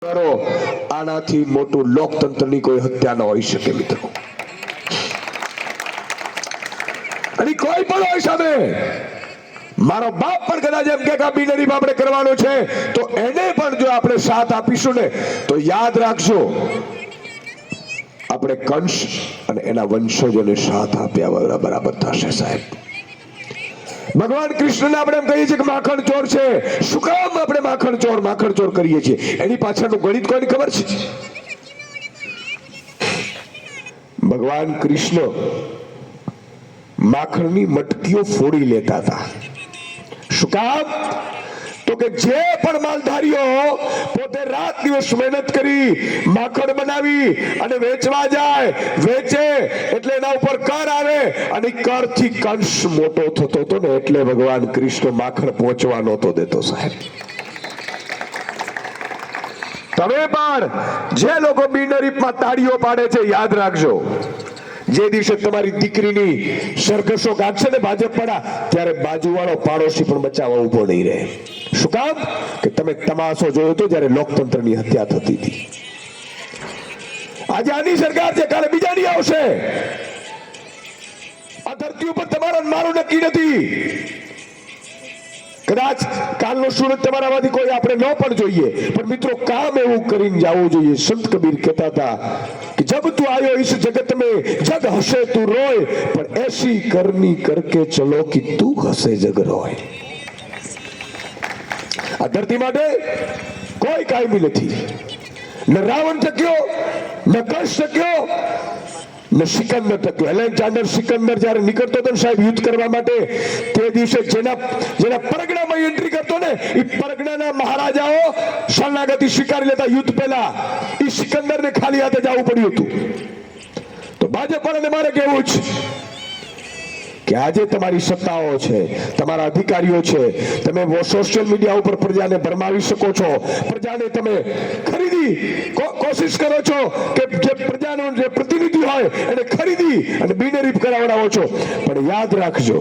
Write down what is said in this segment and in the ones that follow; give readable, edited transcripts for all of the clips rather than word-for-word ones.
કરો આનાથી મોટું લોકતંત્રની કોઈ હત્યા ન હોઈ શકે મિત્રો. અને કોઈ પણ હોય સામે મારો બાપ પણ કદાચ એમ કે આ બિનહરીફ આપણે કરવાનો છે તો એને પણ જો આપણે સાથ આપીશું ને તો યાદ રાખજો આપણે કંસ અને એના વંશજોને સાથ આપ્યા બરાબર થશે સાહેબ. ભગવાન કૃષ્ણને આપણે એમ કહીએ છીએ કે માખણ ચોર છે. શું કામ આપણે માખણ ચોર કરીએ છીએ? એની પાછળનું ગણિત કોઈને ખબર છે? ભગવાન કૃષ્ણ માખણની મટકીઓ ફોડી લેતા હતા. શું કામ? તો કે જે પણ માલધારીઓ પોતે રાત દિવસ મહેનત કરી માખણ બનાવી અને વેચવા જાય, વેચે એટલે એના ઉપર કર આવે અને કરથી કંસ મોટો થતો હતો ને એટલે ભગવાન કૃષ્ણ માખણ પહોંચવા નહોતો દેતો સાહેબ. તમે પણ જે લોકો બિનહરીફમાં તાળીઓ પાડે છે યાદ રાખજો, જે દિવસે તમારી દીકરીની સરઘસો કાઢશે ને ભાજપ વાળા ત્યારે બાજુવાળો પાડોશી પણ બચાવવા ઉભો નહીં રહે. શું કામ? કે તમે તમાશો જોયો તો જ્યારે લોકતંત્રની હત્યા થતી હતી. આજે આની સરકાર છે, કાલે બીજાની આવશે. આ ધરતી ઉપર તમારો મારો નક્કી નથી. કદાચ કાલનો સુરત તમારામાંથી કોઈ આપણે ન પણ જોઈએ, પણ મિત્રો કામ એવું કરીને જવું જોઈએ. સંત કબીર કહેતા હતા कि जब तू आयो इस जगत में जग हंसे तू रोए पर ऐसी करनी करके चलो कि तू हंसे जग रोए. આ ધરતી માટે કોઈ કાયમી નથી. ન રાવણ ટક્યો, ન કંસ ટક્યો, ન સિકંદર ટક્યો. એલેક્ઝાન્ડર સિકંદર જયારે નીકળતો હતો ને સાહેબ યુદ્ધ કરવા માટે, તે દિવસે જેના પરગણામાં એન્ટ્રી કરતો ને એ પરગણાના મહારાજાઓ શરણાગતિ સ્વીકારી લેતા યુદ્ધ પહેલા. એ સિકંદરને ખાલી હાથે જવું પડ્યું હતું. તો ભાજપ વાળાને મારે કહેવું છે કે આજે તમારી સત્તાઓ છે, તમારા અધિકારીઓ છે, તમે સોશિયલ મીડિયા ઉપર પ્રજાને ભરમાવી શકો છો, પ્રજાને તમે ખરીદી કોશિશ કરો છો કે જે પ્રજાનો જે પ્રતિનિધિ હોય એને ખરીદી અને બિનહરીફ કરાવડાવો છો. પણ યાદ રાખજો,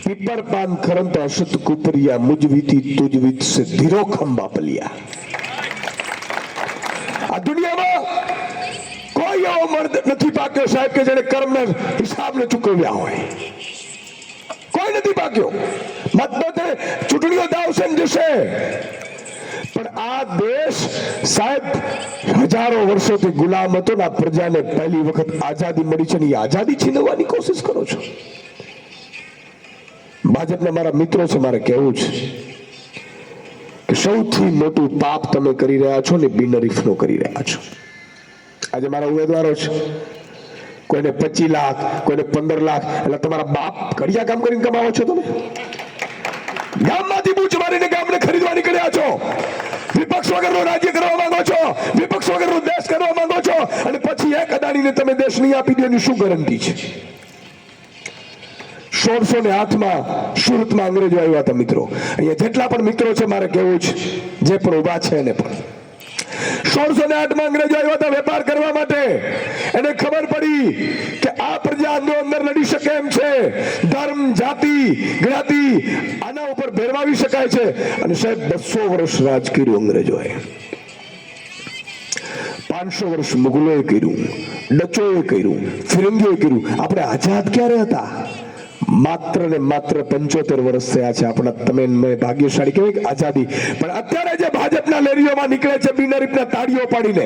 પીપર પાન ખરંત અસત કુપરિયા મુજવીતી તુજવીત સે ધીરો ખંબા પલિયા. આ દુનિયામાં કોઈ એવો મર્દ નથી પાક્યો સાહેબ કે જેને કર્મના હિસાબને ચૂકવ્યા હોય. કોઈ નથી પાક્યો. મતદાતે ચૂંટણીઓ દાવશે ને જશે, પણ આ દેશ સાહેબ હજારો વર્ષોથી ગુલામ હતો ને આ પ્રજાને પહેલી વખત આઝાદી મળી છે ને એ આઝાદી છીનવવાની કોશિશ કરો છો. ભાજપના મારા મિત્રો છે, મારે કહેવું છે કે સૌથી મોટું પાપ તમે કરી રહ્યા છો ને બિનહરીફનો કરી રહ્યા છો. આજે મારા ઉમેદવારો છે, કોઈને 25 લાખ, કોઈને 15 લાખ, એટલે તમારા બાપ ઘડિયા કામ કરીને કમાવો છો. તમે ગામમાંથી બૂચ મારીને ગામને ખરીદવા નીકળ્યા છો. વિપક્ષ વગરનું રાજ્ય કરવા માંગો છો, વિપક્ષ વગરનો દેશ કરવા માંગો છો, અને પછી એક અદાણીને તમે દેશ નહીં આપી દો એની શું ગેરંટી છે? 1608માં સુરતમાં અંગ્રેજો આવ્યા હતા મિત્રો. અહીંયા જેટલા પણ મિત્રો છે મારે કહેવું છે, જે પણ ઉભા છે એને પણ 1608માં અંગ્રેજો આવ્યા હતા વેપાર કરવા માટે. એને ખબર પડી કે આ પ્રજા અંદર લડી શકે એમ છે, ધર્મ, જાતિ, જ્ઞાતિ આના ઉપર ભેરવાવી શકાય છે. અને સાહેબ 200 વર્ષ રાજ કર્યું અંગ્રેજોએ, 500 વર્ષ મુગલોએ કર્યું, ડચોએ કર્યું, ફિરંગીઓએ કર્યું. આપણે આઝાદ ક્યારે હતા? માત્ર ને માત્ર 75 વર્ષ થયા છે. આપણા તમે ભાગ્યશાળી કહેવાય આઝાદી. પણ અત્યારે જે ભાજપના લેરીઓમાં નીકળે છે બિનહરીફના તાળીઓ પાડીને,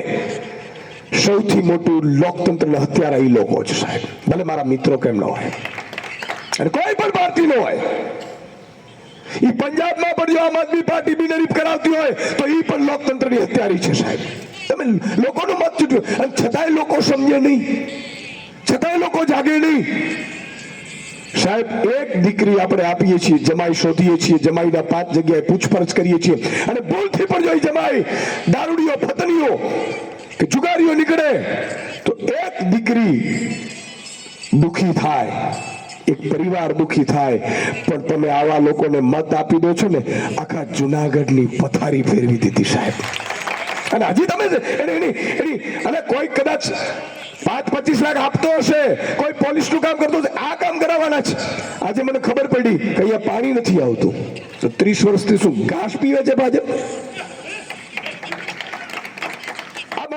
સૌથી મોટું લોકતંત્રના હત્યારા એ લોકો છે સાહેબ. ભલે મારા મિત્રો કેમ ન હોય અને કોઈ પણ પાર્ટી ન હોય. એ પંજાબમાં પણ જો આમ આદમી પાર્ટી બિનહરીફ કરાવતી હોય તો એ પણ લોકતંત્રની હત્યારી છે સાહેબ. તમે લોકોનું મત ચૂંટ્યું અને છતાંય લોકો સમજે નહીં, છતાંય લોકો જાગે નહીં સાહેબ. એક દીકરી આપણે આપીએ છીએ, જમાઈ શોધીએ છીએ, જમાઈના 5 જગ્યાએ પૂછપરછ કરીએ છીએ, અને ભૂલથી પણ જો જમાઈ દારૂડીઓ, ફતનીઓ કે જુગારીઓ નીકળે તો એક દીકરી દુખી થાય, એક પરિવાર દુખી થાય. પણ તમે આવા લોકોને મત આપી દો છો ને, આખા જુનાગઢની પથારી ફેરવી દીધી સાહેબ. અને હજી તમે અને કોઈ કદાચ 5-25 લાખ આપતો હશે, કોઈ પોલીસનું કામ કરતો હશે, આ કામ કરાવવાના છે. આજે મને ખબર પડી કે અહીંયા પાણી નથી આવતું, તો 30 વર્ષથી શું ઘાસ પીવે છે ભાજપ?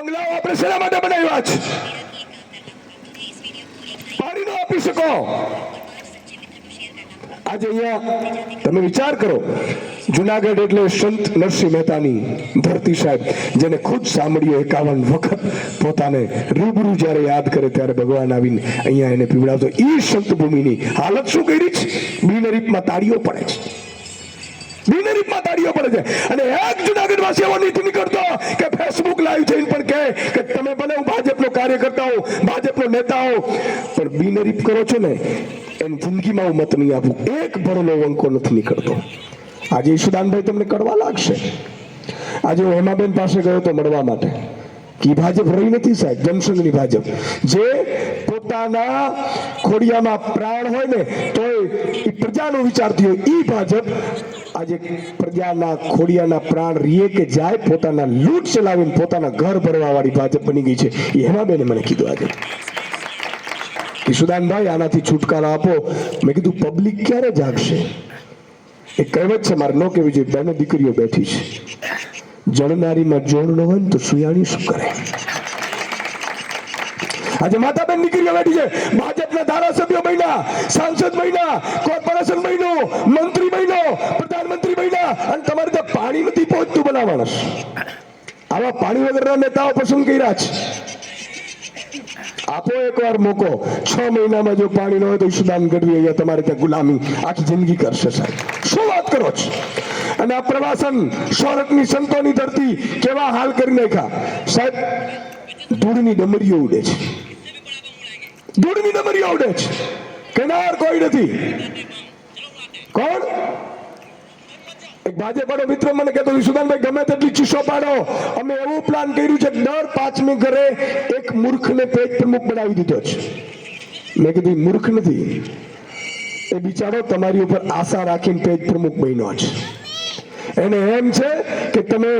બંગલાઓ આપણે શેના માટે બનાવ્યા છે? પાણી ન આપી શકો. આજે અહીંયા તમે વિચાર કરો, જુનાગઢ એટલે સંત નરસિંહ મહેતાની ધરતી સાહેબ, જેને ખુદ સાંભળ્યો 51 વખત પોતાને રૂબરૂ જ્યારે યાદ કરે ત્યારે ભગવાન આવીને અહીંયા એને પીવડાવતો. ઈ સંત ભૂમિની હાલત શું કરી છે? બિનહરીફમાં તાળીઓ પડે છે, બિનહરીફમાં તાળીઓ પડે છે. અને એક જુનાગઢ વાસી એવો નથી નીકળતો કે ફેસબુક લાઈવ થઈને પણ કહે કે તમે ભલે હું ભાજપનો કાર્યકર્તા હો, ભાજપનો નેતા હો, પણ બિનહરીફ કરો છો ને એની જિંદગીમાં હું મત નહીં આપું. એક ભરેલો વંકો નથી નીકળતો. આજે ઈશુદાનભાઈ તમને કડવા લાગશે. આજે હું હેમાબેન પાસે ગયો તો મળવા માટે, કે ભાજપ રહી નથી સાહેબ, જનસંઘની ભાજપ, જે પોતાના ખોડિયામાં પ્રાણ હોય ને તો એ પ્રજાનું વિચારતી હોય. ઈ ભાજપ આજે પ્રજાના ખોડિયાના પ્રાણ રીએ કે જાય, પોતાના લૂંટ ચલાવીને પોતાના ઘર ભરવા વાળી ભાજપ બની ગઈ છે. એ હેમાબેને મને કીધું આજે, ઈશુદાનભાઈ આનાથી છુટકારો આપો. મેં કીધું પબ્લિક ક્યારે જાગશે? એક કહેવત છે, મારે ન કહેવી જોઈએ, બહેનો દીકરીઓ બેઠી છે, જણનારીમાં જોડ ન હોય ને તો સુયાણી શું કરે? આજે માતાબેન દીકરીઓ બેઠી છે, ભાજપના ધારાસભ્યો બન્યા, સાંસદ બન્યા, કોર્પોરેશન બન્યું, મંત્રી બન્યો, પ્રધાનમંત્રી બન્યા, અને તમારે ત્યાં પાણી નથી પહોંચતું ભલા માણસ. આવા પાણી વગરના નેતાઓ પસંદ કર્યા છે. આપો એકવાર મોકો. 6 મહિનામાં જો પાણી ન હોય તો ઈશુદાન ગઢવી અહીંયા તમારે ત્યાં ગુલામી આખી જિંદગી કરશે સાહેબ. શું વાત કરો છો? અને આ પ્રવાસન સોરઠની સંતોની ધરતી કેવા હાલ કરી નાખ્યા સાહેબ. ધૂળની ડમરીઓ ઉડે છે, ધૂળની ડમરીઓ ઉડે છે, કેનાર કોઈ નથી. કોણ? એક ભાજપ વાળો મિત્ર મને કહેતો, ઈશુદાનભાઈ ગમે તેટલી ચીસો પાડો, અમે એવું પ્લાન કર્યું છે કે દર 5મી ઘરે એક મૂર્ખને પેજ પ્રમુખ બનાવી દીધો છે. મેં કીધું મૂર્ખ નથી, એ બિચારો તમારી ઉપર આશા રાખીને પેજ પ્રમુખ બન્યો છે. એને એમ છે કે તમે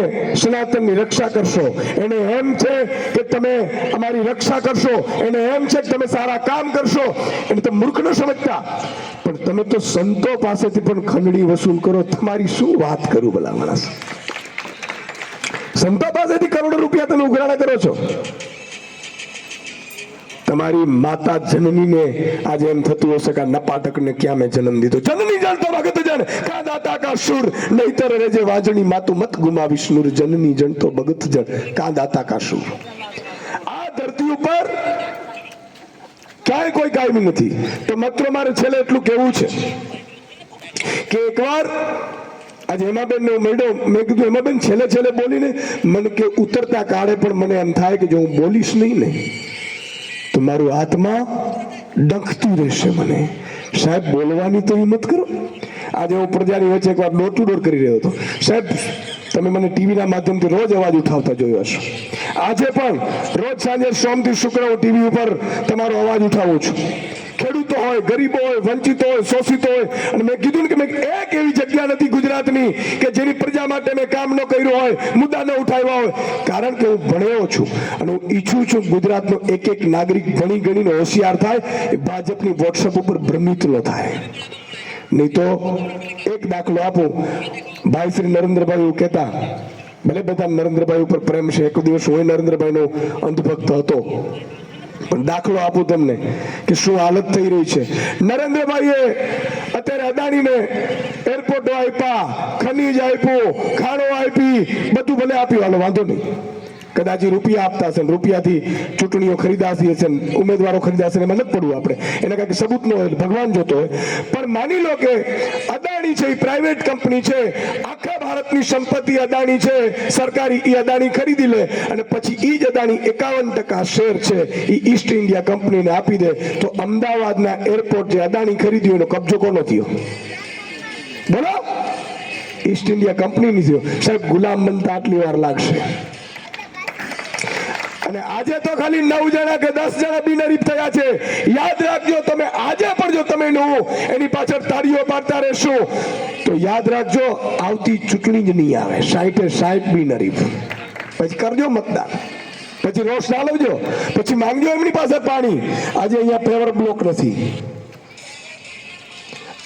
સનાતનની રક્ષા કરશો, એને એમ છે કે તમે અમારી રક્ષા કરશો, એને એમ છે કે તમે સારા કામ કરશો. એને તો મૂર્ખ ન સમજતા, પણ તમે તો સંતો પાસેથી પણ ખંડણી વસૂલ કરો. તમારી શું વાત કરું ભલા માણસ? સંતો પાસેથી કરોડો રૂપિયા તમે ઉઘરાણા કરો છો. તમારી માતા જનનીને આજે એમ થતું હશે કે નપાટકને ક્યાં મેં જન્મ દીધો. જનની જણતો ભગત જણ કા દાતા કા સુર, નહીતર રેજે વાજણી માતું મત ગુમાવીશ નૂર. જનની જણતો ભગત જણ કા દાતા કા સુર. આ ધરતી ઉપર ક્યાંય કોઈ કાયમી નથી. તો માત્ર મારે છેલ્લે એટલું કહેવું છે કે એકવાર આજે હેમાબેન ને મળ્યો, મેં કીધું હેમાબેન છેલ્લે છેલ્લે બોલીને મને કે ઉતરતા કાળે પણ મને એમ થાય કે જો હું બોલીશ નહીં ને તો મારું આત્મા ડંખતું રહેશે. મને સાહેબ બોલવાની તો હિંમત કરો. આજે હું પ્રજાની વચ્ચે એકવાર ડોર ટુ ડોર કરી રહ્યો હતો. સાહેબ તમે મને ટીવીના માધ્યમથી રોજ અવાજ ઉઠાવતા જોયો હશો. આજે પણ રોજ સાંજે સોમથી શુક્ર હું ટીવી ઉપર તમારો અવાજ ઉઠાવું છું. ખેડૂતો હોય, ગરીબો હોય, વંચિતો હોય, શોષિતો હોય. અને મેં કીધું ને કે એક એવી જગ્યા નથી ગુજરાતની કે જેની પ્રજા માટે મેં કામ ન કર્યું હોય, મુદ્દા ન ઉઠાવ્યા હોય. કારણ કે હું ભણ્યો છું અને હું ઈચ્છું છું ગુજરાતનો એક એક નાગરિક ભણી ગણીને હોશિયાર થાય, એ ભાજપની વોટ્સએપ ઉપર ભ્રમિત ન થાય. નહીં તો એક દાખલો આપું. ભાઈ શ્રી નરેન્દ્રભાઈ એવું કહેતા, ભલે બધા નરેન્દ્રભાઈ ઉપર પ્રેમ છે, એક દિવસ હું નરેન્દ્રભાઈનો અંધભક્ત હતો, પણ દાખલો આપું તમને કે શું હાલત થઈ રહી છે. નરેન્દ્રભાઈએ અત્યારે અદાણીને એરપોર્ટો આપ્યા, ખનીજ આપ્યું, ખાણો આપી, બધું ભલે આપ્યું, હાલો વાંધો નહીં. કદાચ રૂપિયા આપતા હશે, રૂપિયાથી ચૂંટણીઓ ખરીદાતી હશે, ઉમેદવારો ખરીદાશે, એમાં નથી પડવું આપણે. એને કાંઈક સબૂત ન હોય, ભગવાન જોતો હોય. પણ માની લો કે અદાણી છે, એ પ્રાઇવેટ કંપની છે, આખા ભારતની સંપત્તિ અદાણી છે, સરકારી. એ અદાણી ખરીદી લે અને પછી એ જ અદાણી 51% શેર છે એ ઈસ્ટ ઇન્ડિયા કંપનીને આપી દે, તો અમદાવાદના એરપોર્ટ જે અદાણી ખરીદ્યું એનો કબજો કોનો થયો? બોલો. ઈસ્ટ ઇન્ડિયા કંપનીની થયો. સાહેબ ગુલામ બનતા આટલી વાર લાગશે. અને આજે તો ખાલી 9 જણા કે 10 જણા બિનહરીફ થયા છે. યાદ રાખજો, તમે આજે પણ જો તમે એની પાછળ તાળીઓ પાડતા રહેશો તો યાદ રાખજો આવતી ચૂંટણી જ નહીં આવે. 60 બિનહરીફ. પછી કરજો મતદાન, પછી રોષ ડાલવજો, પછી માંગજો એમની પાસે પાણી. આજે અહીંયા પેવર બ્લોક નથી.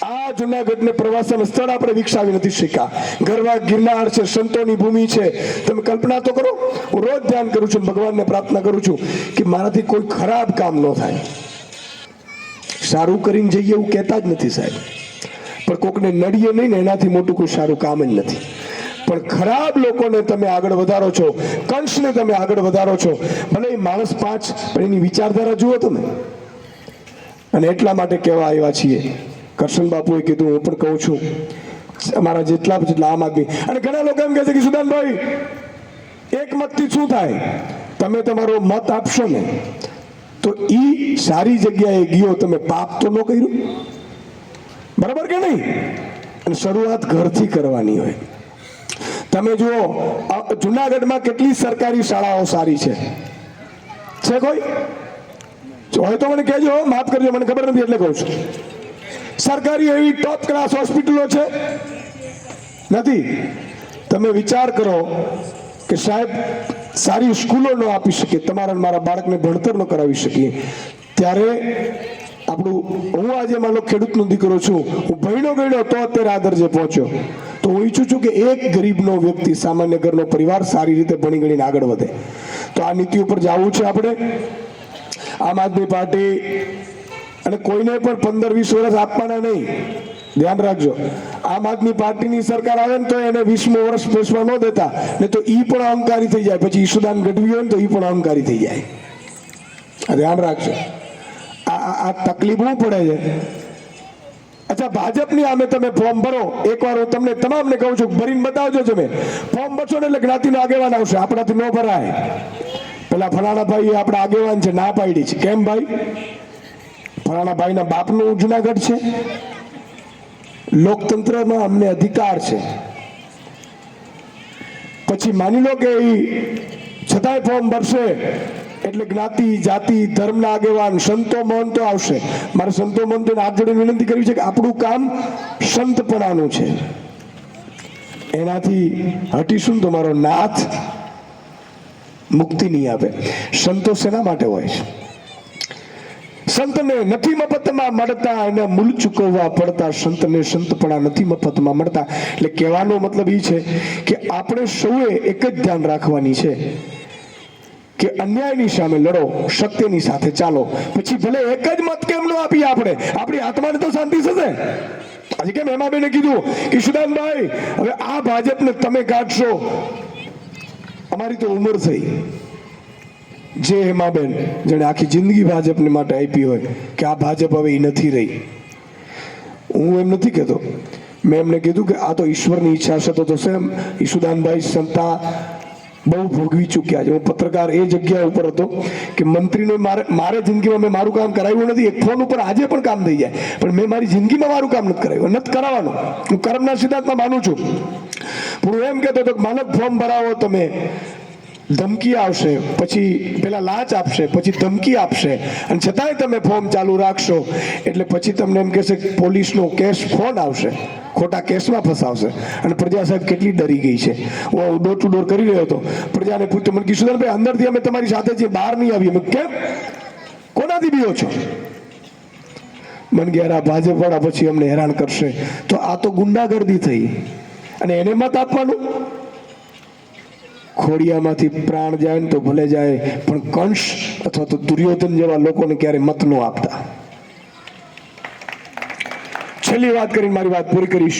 આ આ જુનાગઢને પ્રવાસન સ્થળ આપણે વિકસાવી નથી શક્યા. ગરવા ગિરનાર છે, સંતોની ભૂમિ છે. તમે કલ્પના તો કરો, હું રોજ ધ્યાન કરું છું, ભગવાનને પ્રાર્થના કરું છું કે મારાથી કોઈ ખરાબ કામ ન થાય. સારું કરીને જઈએ એવું કહેતા જ નથી સાહેબ, પણ કોકને નડીએ નહીં ને એનાથી મોટું કોઈ સારું કામ જ નથી. પણ ખરાબ લોકોને તમે આગળ વધારો છો, કંસને તમે આગળ વધારો છો. ભલે એ માણસ 5, પણ એની વિચારધારા જુઓ તમે. અને એટલા માટે કહેવા આવ્યા છીએ, કરશન બાપુએ કીધું, હું પણ કહું છું, અમારા જેટલા આમ આદમી. અને ઘણા લોકો એમ કહે છે કે સુદાનભાઈ, એક મતથી શું થાય? તમે તમારો મત આપશો ને તો ઈ સારી જગ્યાએ ગયો, તમે પાપ તો ન કર્યું, બરાબર કે નહીં? અને શરૂઆત ઘરથી કરવાની હોય. તમે જુઓ, જુનાગઢમાં કેટલી સરકારી શાળાઓ સારી છે કોઈ? હોય તો મને કહેજો, માફ કરજો, મને ખબર નથી એટલે કહું છું. સરકારી એવી ટોપ ક્લાસ હોસ્પિટલો છે? નથી. તમે વિચાર કરો કે સાહેબ સારી સ્કૂલો ન આપી શકીએ, તમારા મારા બાળકને ભણતર ન કરાવી શકીએ, ત્યારે આપણું, હું આજે માનો ખેડૂતનો દીકરો છું, હું ભણ્યો ગણ્યો તો અત્યારે આ દરજે પહોંચ્યો, તો હું ઈચ્છું છું કે એક ગરીબનો વ્યક્તિ, સામાન્ય ઘરનો પરિવાર સારી રીતે ભણી ગણીને આગળ વધે. તો આ નીતિ ઉપર જવું છે આપણે. આમ આદમી પાર્ટી, અને કોઈને પણ 15-20 વર્ષ આપવાના નહીં, ધ્યાન રાખજો. આમ આદમી પાર્ટીની સરકાર આવે ને તો એને 20મું વર્ષ બેસવા ન દેતા, ને તો ઈ પણ અહંકારી થઈ જાય. પછી ઈશુદાન ગઢવી હોય ને તો ઈ પણ અહંકારી થઈ જાય. ધ્યાન રાખજો, આ તકલીફ શું પડે છે. અચ્છા, ભાજપની આમે તમે ફોર્મ ભરો, એકવાર હું તમને તમામને કહું છું, ભરીને બતાવજો. તમે ફોર્મ ભરશો ને એટલે જ્ઞાતિનો આગેવાન આવશે, આપણાથી ન ભરાય. પેલા ફલાણા ભાઈ આપણા આગેવાન છે, ના પાડી છે. કેમ ભાઈ? ફલાણા ભાઈના બાપનું જુનાગઢ છે. લોકતંત્રમાં અમને અધિકાર છે. પછી માની લો કે છતાંય ફોર્મ ભરશે એટલે જ્ઞાતિ, જાતિ, ધર્મના આગેવાન, સંતો મહંતો આવશે. મારે સંતો મહંતોને હાથ જોડીને વિનંતી કરવી છે કે આપણું કામ સંતપણાનું છે. એનાથી હટીશું તો મારો નાથ મુક્તિ નહીં આપે. સંતો શેના માટે હોય છે? સંતને નથી મફતમાં મળતા, એને મૂલ ચૂકવવા પડતા. સંતને સંતપણા નથી મફતમાં મળતા. એટલે કહેવાનો મતલબ એ છે કે આપણે સૌએ એક જ ધ્યાન રાખવાની છે કે અન્યાયની સામે લડો, સત્યની સાથે ચાલો. પછી ભલે એક જ મત કેમ ન આપીએ, આપણે આપણી આત્માને તો શાંતિ થશે. આજે કેમ હેમાબેને કીધું કે સુદાનભાઈ, હવે આ ભાજપને તમે કાઢશો. અમારી તો ઉંમર થઈ. જે હેમાબેન જેને આખી જિંદગી ભાજપને માટે આપી હોય કે આ ભાજપ હવે એ નથી રહી. હું એમ નથી કહેતો, મેં એમને કીધું કે આ તો ઈશ્વરની ઈચ્છા છે. તો થશે એમ. ઈશુદાનભાઈ સંતા બહુ ભોગવી ચૂક્યા છે. હું પત્રકાર એ જગ્યા ઉપર હતો કે મંત્રીને મારે જિંદગીમાં મેં મારું કામ કરાવ્યું નથી. એક ફોન ઉપર આજે પણ કામ થઈ જાય, પણ મેં મારી જિંદગીમાં મારું કામ નથી કરાવ્યું, નથી કરાવવાનું. હું કર્મના સિદ્ધાંતમાં માનું છું. પણ હું એમ કહેતો હતો કે માનવ ફોર્મ ભરાવો તમે, ધમકી આવશે, પછી પેલા લાંચ આપશે, પછી ધમકી આપશે, અને છતાંય તમે ફોર્મ ચાલુ રાખશો એટલે પછી તમને એમ કહેશે પોલીસનો કેસ, ફોન આવશે, ખોટા કેસમાં ફસાવશે. અને પ્રજા સાહેબ કેટલી ડરી ગઈ છે. હું ડોર ટુ ડોર કરી રહ્યો હતો, પ્રજાને પૂછતો, મને કીધું સુદાનભાઈ અંદરથી અમે તમારી સાથે છીએ, બહાર નહીં આવીએ. મેં કેમ? કોનાથી બીઓ છો? મને કે આ ભાજપ વાળા પછી અમને હેરાન કરશે. તો આ તો ગુંડાગર્દી થઈ, અને એને મત આપવાનું. ખોડિયામાંથી પ્રાણ જાય ને તો ભલે જાય, પણ કંસ અથવા તો દુર્યોધન જેવા લોકોને ક્યારે મત ન આપતા. છેલ્લી વાત કરીને મારી વાત પૂરી કરીશ.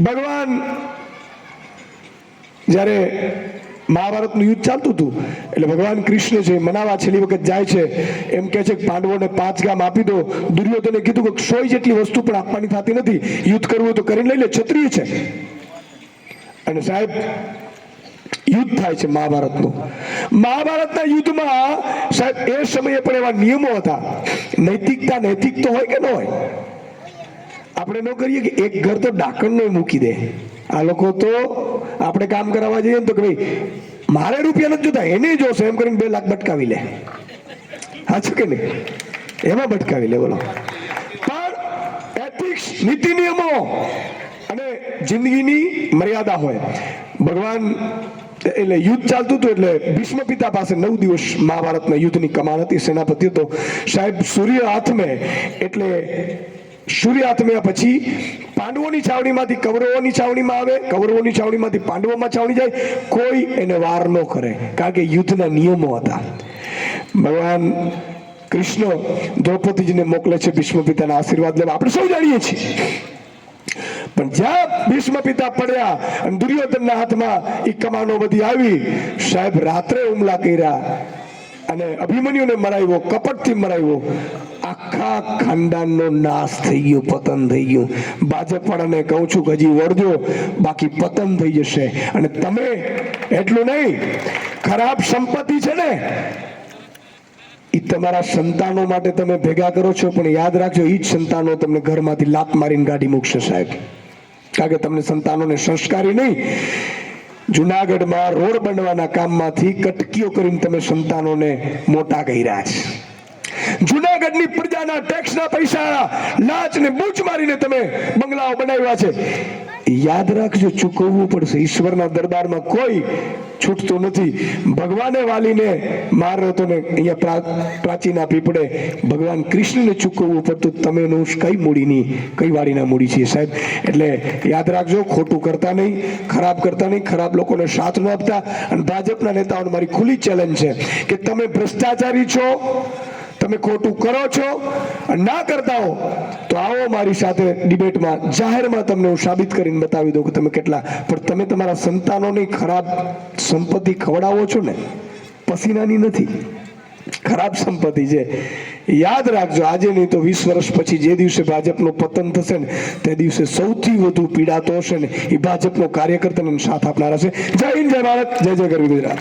ભગવાન જ્યારે મહાભારતનું યુદ્ધ ચાલતું હતું એટલે ભગવાન કૃષ્ણ છે મનાવા છેલ્લી વખત જાય છે. એમ કે છે કે પાંડવોને 5 ગામ આપી દો. દુર્યોધને કીધું કે 100 જેટલી વસ્તુ પણ આપવાની થતી નથી, યુદ્ધ કરવું હોય તો કરીને લઈ લે, ક્ષત્રિય છે. અને સાહેબ યુદ્ધ થાય છે મહાભારતનું. મહાભારતના યુદ્ધમાં સાહેબ એ સમયે પણ એવા નિયમો હતા. નૈતિકતા નૈતિક તો હોય કે ન હોય? આપણે ન કરીએ કે એક ઘર તો ડાકણને મૂકી દે. આ લોકો તો આપણે કામ કરાવવા જઈએ ને તો કે ભાઈ મારે રૂપિયા નથી જોતા, એને જોશે એમ કરીને 2 લાખ બટકાવી લે. સાચું કે નહીં? એમાં બટકાવી લે. બોલો. પણ એથિક્સ, નીતિ નિયમો અને જિંદગીની મર્યાદા હોય. ભગવાન એટલે યુદ્ધ ચાલતું હતું એટલે ભીષ્મ પિતા પાસે 9 દિવસ મહાભારતના યુદ્ધની કમાન હતી. સેનાપતિ હતો સાહેબ. સૂર્ય હાથમે એટલે સૂર્યાસ્તમ્યા પછી પાંડવોની છાવણીમાંથી કૌરવોની છાવણીમાં આવે, કૌરવોની છાવણીમાંથી પાંડવોમાં છાવણી જાય. કોઈ એને વાર ન કરે, કારણ કે યુદ્ધના નિયમો હતા. ભગવાન કૃષ્ણ દ્રૌપદીજીને મોકલે છે ભીષ્મ પિતાના આશીર્વાદ લેવા, આપણે સૌ જાણીએ છીએ. પણ જ્યાં ભીષ્મ પિતા પડ્યા અને દુર્યોધનના હાથમાં એ કમાનો બધી આવી, સાહેબ રાત્રે હુમલા કર્યા અને અભિમન્યુને મરાવ્યો, કપટથી મરાવ્યો. આખા ખાનદાનનો નાશ થઈ ગયો, પતન થઈ ગયું. ભાજપ વાળાને કહું છું કે હજી વળજો, બાકી પતન થઈ જશે. અને તમે એટલું નહીં, ખરાબ સંપત્તિ છે ને એ તમારા સંતાનો માટે તમે ભેગા કરો છો, પણ યાદ રાખજો એ જ સંતાનો તમને ઘરમાંથી લાત મારીને કાઢી મૂકશે સાહેબ. કારણ કે તમને સંતાનોને સંસ્કારી નહીં, જુનાગઢમાં રોડ બનવાના કામમાંથી કટકીઓ કરીને તમે સંતાનોને મોટા કર્યા છે. જુનાગઢની પ્રજાના ટેક્સના પૈસા લાંચ ને બૂચ મારીને તમે બંગલાઓ બનાવ્યા છે. યાદ રાખજો, ચૂકવવું પડશે. ઈશ્વરના દરબારમાં કોઈ છૂટતું નથી. ભગવાને વાલીને માર્યો હતો ને અહીંયા પ્રાચીના પીપળે ભગવાન કૃષ્ણને ચૂકવવું પડતું. તમે એનું કઈ મૂડીની, કઈ વાડીના મૂડી છીએ સાહેબ. એટલે યાદ રાખજો, ખોટું કરતા નહીં, ખરાબ કરતા નહીં, ખરાબ લોકોને સાથ ન આપતા. અને ભાજપના નેતાઓને મારી ખુલ્લી ચેલેન્જ છે કે તમે ભ્રષ્ટાચારી છો, તમે ખોટું કરો છો, ના કરતા હો તો આવો મારી સાથે ડિબેટમાં, જાહેરમાં તમને હું સાબિત કરીને બતાવી દઉં કે તમે કેટલા. પણ તમે તમારા સંતાનોની ખરાબ સંપત્તિ ખવડાવો છો ને, પસીનાની નથી, ખરાબ સંપત્તિ છે. યાદ રાખજો, આજે નહીં તો 20 વર્ષ પછી જે દિવસે ભાજપનું પતન થશે ને, તે દિવસે સૌથી વધુ પીડાતો હશે ને એ ભાજપનો કાર્યકર્તાનો સાથ આપનારા છે. જય હિન્દ, જય ભારત, જય જય ગરવી ગુજરાત.